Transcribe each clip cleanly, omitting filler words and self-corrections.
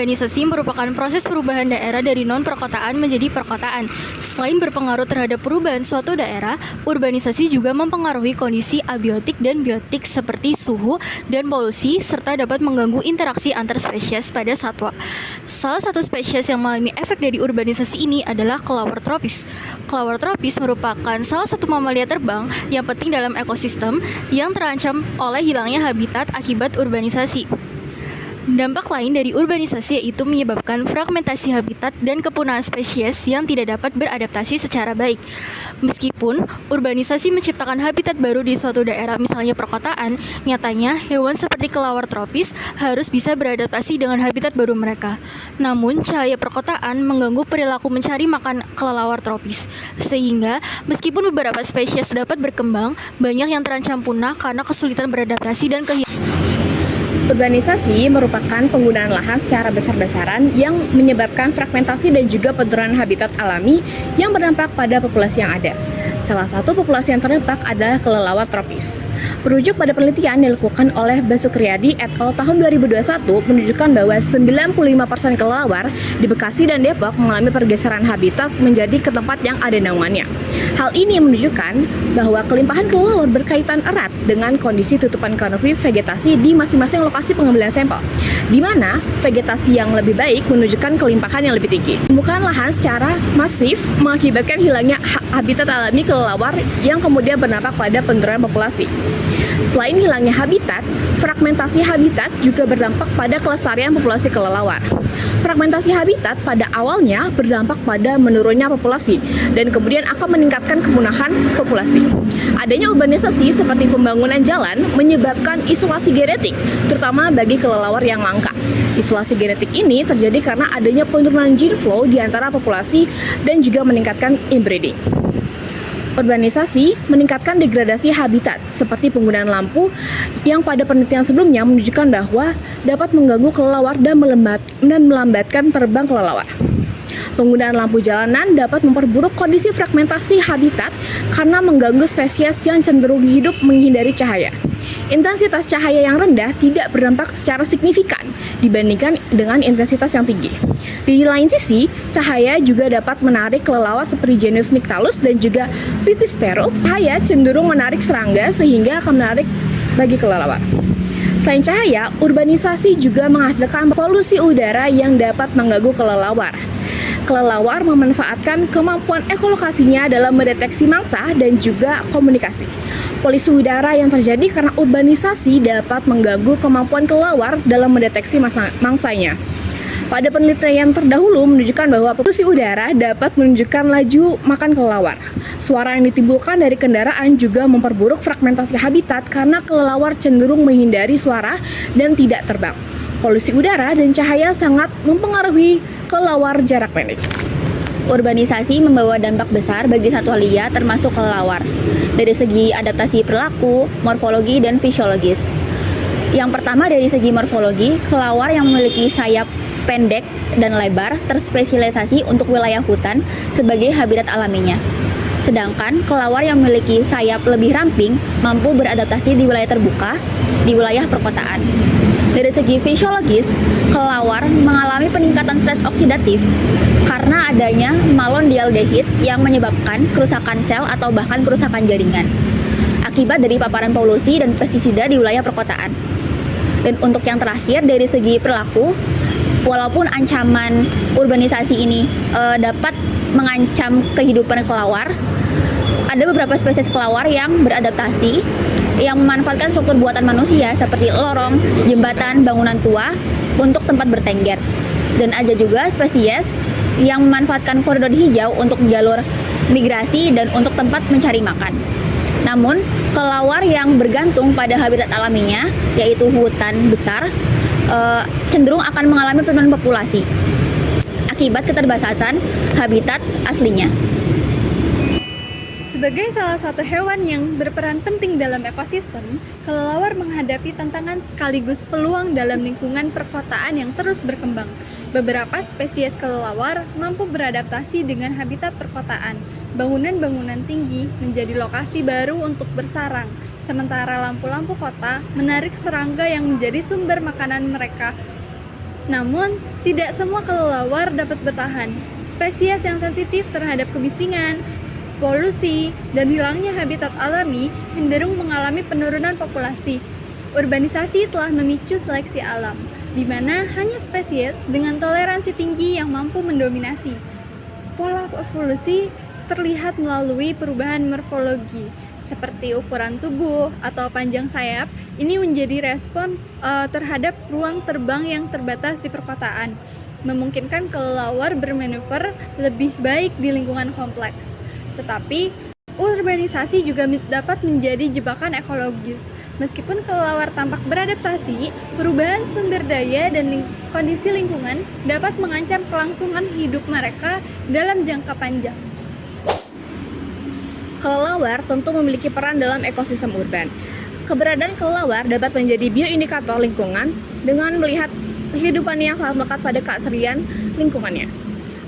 Urbanisasi merupakan proses perubahan daerah dari non-perkotaan menjadi perkotaan. Selain berpengaruh terhadap perubahan suatu daerah, urbanisasi juga mempengaruhi kondisi abiotik dan biotik seperti suhu dan polusi, serta dapat mengganggu interaksi antar spesies pada satwa. Salah satu spesies yang mengalami efek dari urbanisasi ini adalah kelelawar tropis. Kelelawar tropis merupakan salah satu mamalia terbang yang penting dalam ekosistem yang terancam oleh hilangnya habitat akibat urbanisasi. Dampak lain dari urbanisasi yaitu menyebabkan fragmentasi habitat dan kepunahan spesies yang tidak dapat beradaptasi secara baik. Meskipun urbanisasi menciptakan habitat baru di suatu daerah, misalnya perkotaan, nyatanya hewan seperti kelelawar tropis harus bisa beradaptasi dengan habitat baru mereka. Namun, cahaya perkotaan mengganggu perilaku mencari makan kelelawar tropis, sehingga meskipun beberapa spesies dapat berkembang, banyak yang terancam punah karena kesulitan beradaptasi dan kehilangan. Urbanisasi merupakan penggunaan lahan secara besar-besaran yang menyebabkan fragmentasi dan juga penurunan habitat alami yang berdampak pada populasi yang ada. Salah satu populasi yang terdampak adalah kelelawar tropis. Merujuk pada penelitian yang dilakukan oleh Basukriyadi et al. Tahun 2021 menunjukkan bahwa 95% kelelawar di Bekasi dan Depok mengalami pergeseran habitat menjadi ke tempat yang ada naungannya. Hal ini menunjukkan bahwa kelimpahan kelelawar berkaitan erat dengan kondisi tutupan kanopi vegetasi di masing-masing lokasi pengambilan sampel, di mana vegetasi yang lebih baik menunjukkan kelimpahan yang lebih tinggi. Pembukaan lahan secara masif mengakibatkan hilangnya habitat alami kelelawar yang kemudian berdampak pada penurunan populasi. Selain hilangnya habitat, fragmentasi habitat juga berdampak pada kelestarian populasi kelelawar. Fragmentasi habitat pada awalnya berdampak pada menurunnya populasi dan kemudian akan meningkatkan kepunahan populasi. Adanya urbanisasi seperti pembangunan jalan menyebabkan isolasi genetik, terutama bagi kelelawar yang langka. Isolasi genetik ini terjadi karena adanya penurunan gene flow di antara populasi dan juga meningkatkan inbreeding. Urbanisasi meningkatkan degradasi habitat seperti penggunaan lampu yang pada penelitian sebelumnya menunjukkan bahwa dapat mengganggu kelelawar dan melambatkan terbang kelelawar. Penggunaan lampu jalanan dapat memperburuk kondisi fragmentasi habitat karena mengganggu spesies yang cenderung hidup menghindari cahaya. Intensitas cahaya yang rendah tidak berdampak secara signifikan dibandingkan dengan intensitas yang tinggi. Di lain sisi, cahaya juga dapat menarik kelelawar seperti genus Nyctalus dan juga Pipistrellus. Cahaya cenderung menarik serangga sehingga akan menarik bagi kelelawar. Selain cahaya, urbanisasi juga menghasilkan polusi udara yang dapat mengganggu kelelawar. Kelelawar memanfaatkan kemampuan ekolokasinya dalam mendeteksi mangsa dan juga komunikasi. Polusi udara yang terjadi karena urbanisasi dapat mengganggu kemampuan kelelawar dalam mendeteksi mangsanya. Pada penelitian terdahulu menunjukkan bahwa polusi udara dapat menunjukkan laju makan kelelawar. Suara yang ditimbulkan dari kendaraan juga memperburuk fragmentasi habitat karena kelelawar cenderung menghindari suara dan tidak terbang. Polusi udara dan cahaya sangat mempengaruhi kelelawar jarak pendek. Urbanisasi membawa dampak besar bagi satwa liar termasuk kelelawar dari segi adaptasi perilaku, morfologi, dan fisiologis. Yang pertama dari segi morfologi, kelelawar yang memiliki sayap pendek dan lebar terspesialisasi untuk wilayah hutan sebagai habitat alaminya. Sedangkan kelelawar yang memiliki sayap lebih ramping mampu beradaptasi di wilayah terbuka, di wilayah perkotaan. Dari segi fisiologis, kelelawar mengalami peningkatan stres oksidatif karena adanya malondialdehid yang menyebabkan kerusakan sel atau bahkan kerusakan jaringan akibat dari paparan polusi dan pestisida di wilayah perkotaan. Dan untuk yang terakhir dari segi perilaku, walaupun ancaman urbanisasi ini dapat mengancam kehidupan kelelawar, ada beberapa spesies kelelawar yang beradaptasi yang memanfaatkan struktur buatan manusia seperti lorong, jembatan, bangunan tua untuk tempat bertengger. Dan ada juga spesies yang memanfaatkan koridor hijau untuk jalur migrasi dan untuk tempat mencari makan. Namun, kelelawar yang bergantung pada habitat alaminya, yaitu hutan besar, cenderung akan mengalami penurunan populasi akibat keterbatasan habitat aslinya. Sebagai salah satu hewan yang berperan penting dalam ekosistem, kelelawar menghadapi tantangan sekaligus peluang dalam lingkungan perkotaan yang terus berkembang. Beberapa spesies kelelawar mampu beradaptasi dengan habitat perkotaan. Bangunan-bangunan tinggi menjadi lokasi baru untuk bersarang, sementara lampu-lampu kota menarik serangga yang menjadi sumber makanan mereka. Namun, tidak semua kelelawar dapat bertahan. Spesies yang sensitif terhadap kebisingan, polusi, dan hilangnya habitat alami cenderung mengalami penurunan populasi. Urbanisasi telah memicu seleksi alam, di mana hanya spesies dengan toleransi tinggi yang mampu mendominasi. Pola evolusi terlihat melalui perubahan morfologi, seperti ukuran tubuh atau panjang sayap. Ini menjadi respon terhadap ruang terbang yang terbatas di perkotaan, memungkinkan kelelawar bermanuver lebih baik di lingkungan kompleks. Tetapi, urbanisasi juga dapat menjadi jebakan ekologis. Meskipun kelelawar tampak beradaptasi, perubahan sumber daya dan kondisi lingkungan dapat mengancam kelangsungan hidup mereka dalam jangka panjang. Kelelawar tentu memiliki peran dalam ekosistem urban. Keberadaan kelelawar dapat menjadi bioindikator lingkungan dengan melihat kehidupan yang sangat melekat pada keasrian lingkungannya.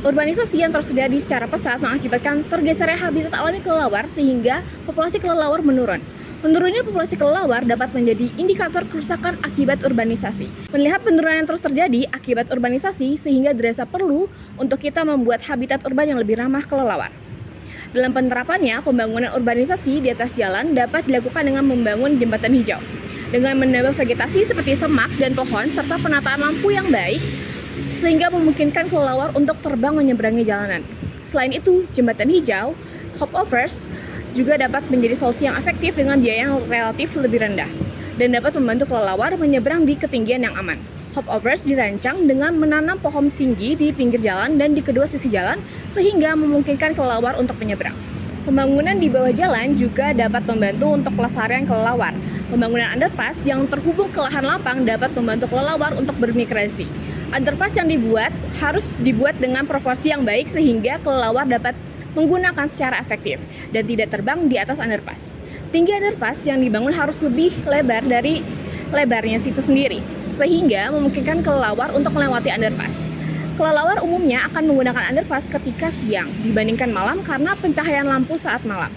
Urbanisasi yang terus terjadi secara pesat mengakibatkan tergesernya habitat alami kelelawar sehingga populasi kelelawar menurun. Menurunnya populasi kelelawar dapat menjadi indikator kerusakan akibat urbanisasi. Melihat penurunan yang terus terjadi akibat urbanisasi sehingga dirasa perlu untuk kita membuat habitat urban yang lebih ramah kelelawar. Dalam penerapannya, pembangunan urbanisasi di atas jalan dapat dilakukan dengan membangun jembatan hijau. Dengan menambah vegetasi seperti semak dan pohon serta penataan lampu yang baik, sehingga memungkinkan kelelawar untuk terbang menyeberangi jalanan. Selain itu, jembatan hijau, hopovers, juga dapat menjadi solusi yang efektif dengan biaya yang relatif lebih rendah dan dapat membantu kelelawar menyeberang di ketinggian yang aman. Hopovers dirancang dengan menanam pohon tinggi di pinggir jalan dan di kedua sisi jalan sehingga memungkinkan kelelawar untuk menyeberang. Pembangunan di bawah jalan juga dapat membantu untuk pelestarian kelelawar. Pembangunan underpass yang terhubung ke lahan lapang dapat membantu kelelawar untuk bermigrasi. Underpass yang harus dibuat dengan proporsi yang baik sehingga kelelawar dapat menggunakan secara efektif dan tidak terbang di atas underpass. Tinggi underpass yang dibangun harus lebih lebar dari lebarnya situ sendiri, sehingga memungkinkan kelelawar untuk melewati underpass. Kelelawar umumnya akan menggunakan underpass ketika siang dibandingkan malam karena pencahayaan lampu saat malam.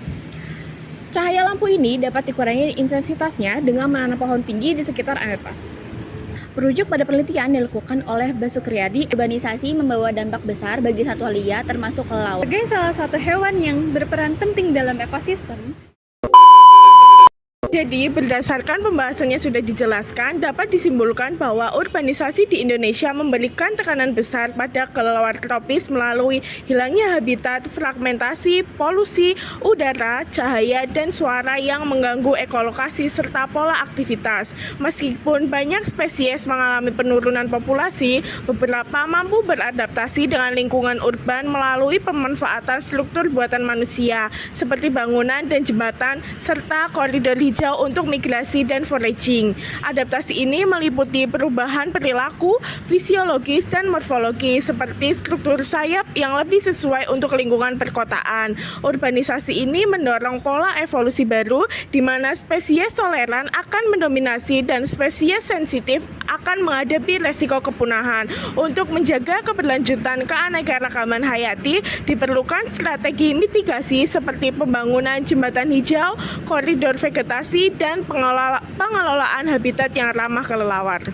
Cahaya lampu ini dapat dikurangi intensitasnya dengan menanam pohon tinggi di sekitar underpass. Merujuk pada penelitian yang dilakukan oleh Basukriyadi, Urbanisasi membawa dampak besar bagi satwa liar termasuk kelelawar. Sebagai salah satu hewan yang berperan penting dalam ekosistem, Jadi, berdasarkan pembahasannya sudah dijelaskan, dapat disimpulkan bahwa urbanisasi di Indonesia memberikan tekanan besar pada kelelawar tropis melalui hilangnya habitat, fragmentasi, polusi, udara, cahaya, dan suara yang mengganggu ekolokasi serta pola aktivitas. Meskipun banyak spesies mengalami penurunan populasi, beberapa mampu beradaptasi dengan lingkungan urban melalui pemanfaatan struktur buatan manusia, seperti bangunan dan jembatan, serta koridor hijau untuk migrasi dan foraging. Adaptasi ini meliputi perubahan perilaku, fisiologis, dan morfologi seperti struktur sayap yang lebih sesuai untuk lingkungan perkotaan. Urbanisasi ini mendorong pola evolusi baru di mana spesies toleran akan mendominasi dan spesies sensitif akan menghadapi resiko kepunahan. Untuk menjaga keberlanjutan keanekaragaman hayati, diperlukan strategi mitigasi seperti pembangunan jembatan hijau, koridor vegetasi, dan pengelolaan habitat yang ramah kelelawar.